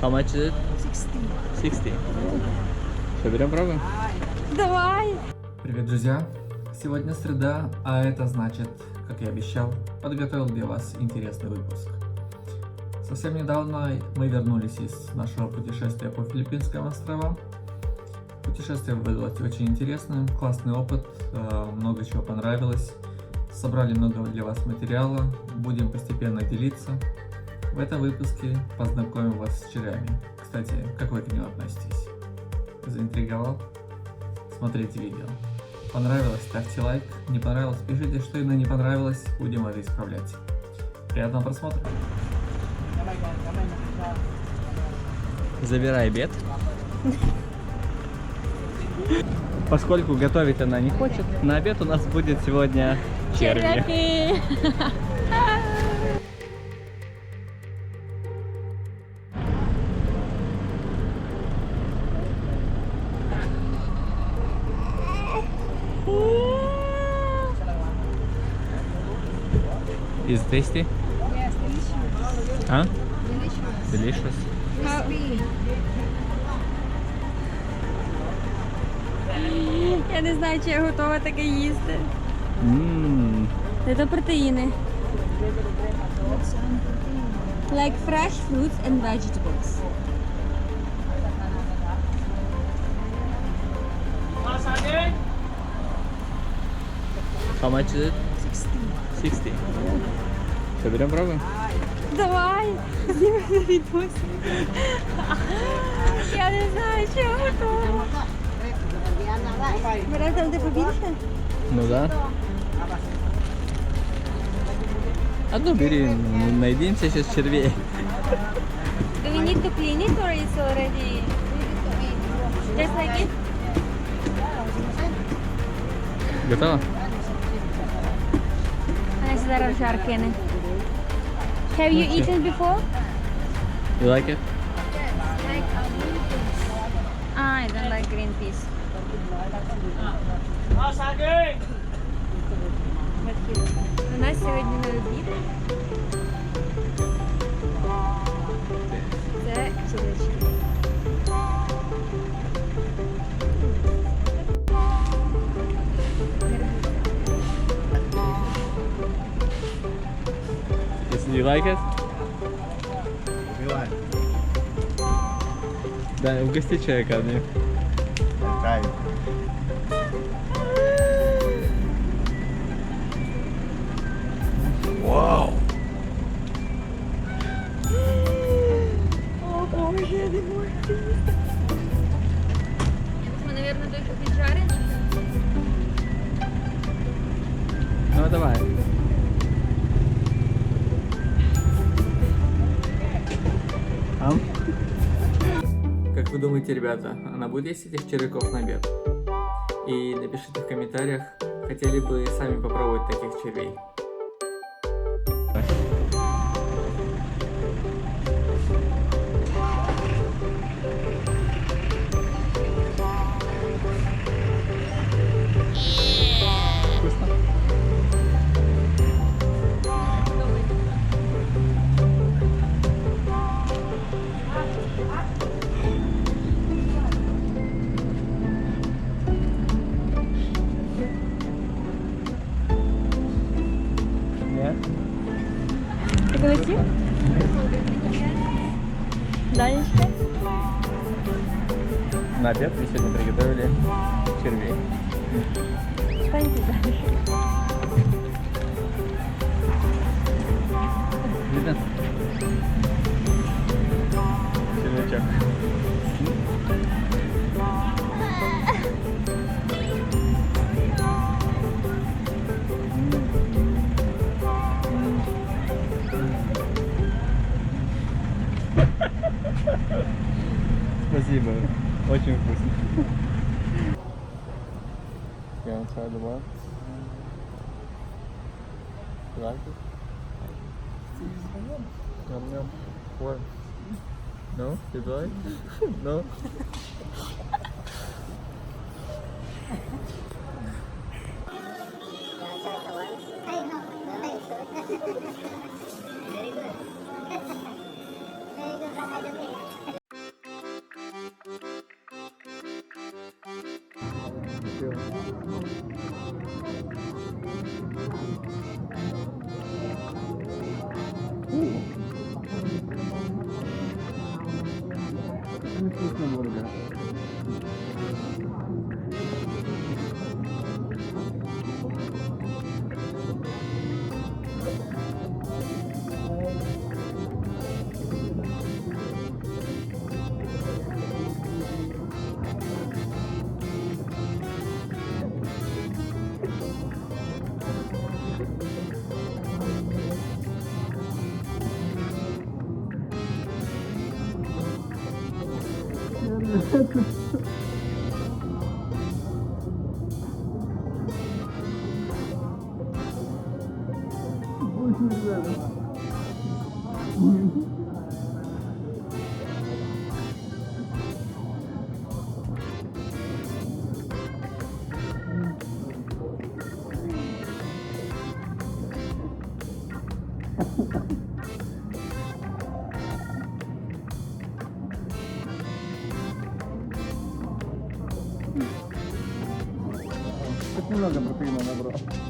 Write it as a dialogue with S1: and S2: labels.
S1: How much is it?
S2: 60.
S1: 60. Что, берем, пробуем?
S2: Давай!
S3: Привет, друзья! Сегодня среда, а это значит, как и обещал, подготовил для вас интересный выпуск. Совсем недавно мы вернулись из нашего путешествия по Филиппинским островам. Путешествие выдалось очень интересным, классный опыт, много чего понравилось. Собрали много для вас материала, будем постепенно делиться. В этом выпуске познакомим вас с червями. Кстати, как вы к ним относитесь? Заинтриговал? Смотрите видео. Понравилось? Ставьте лайк. Не понравилось? Пишите, что именно не понравилось. Будем это исправлять. Приятного просмотра.
S1: Забирай обед. Поскольку готовить она не хочет, на обед у нас будет сегодня черви.
S2: Червяки!
S1: Is it tasty?
S2: Yes, delicious.
S1: Huh?
S2: Delicious.
S1: Delicious.
S2: Crispy. Я не знаю, чи я готова таке їсти. Це протеїни. Like fresh fruits and vegetables.
S1: How much is it?
S2: 60.
S1: 60. Что, берем, пробуем?
S2: Давай! Знімай відос. Я не знаю, чи я готова. Беремо там, де побільше?
S1: Ну да. Одну бери, найдемся сейчас червей.
S2: Do we need to clean it or it's already just like it?
S1: Готово?
S2: Вона зараз в жар кине. Have you eaten before?
S1: You like it?
S2: I don't like green peas. У нас сьогодні на обід. Це червячки.
S1: You like it? Да, угости человека одним. Вау!
S2: О, боже, я не можу це їсти. Ми, мабуть, тільки піджарені.
S1: Ну давай. Как вы думаете, ребята, она будет есть этих червяков на обед? И напишите в комментариях, хотели бы сами попробовать таких червей. Вкусно? Нет?
S2: Ти коли сів? Данечка?
S1: На обед мы сегодня приготовили червей.
S2: Станьте далі.
S1: Видно? Червячок. Спасибо, очень вкусно. You want to try the one? You like it? Yum yum. What? No? You like? No?
S4: Very good. Так немного протеина набрал.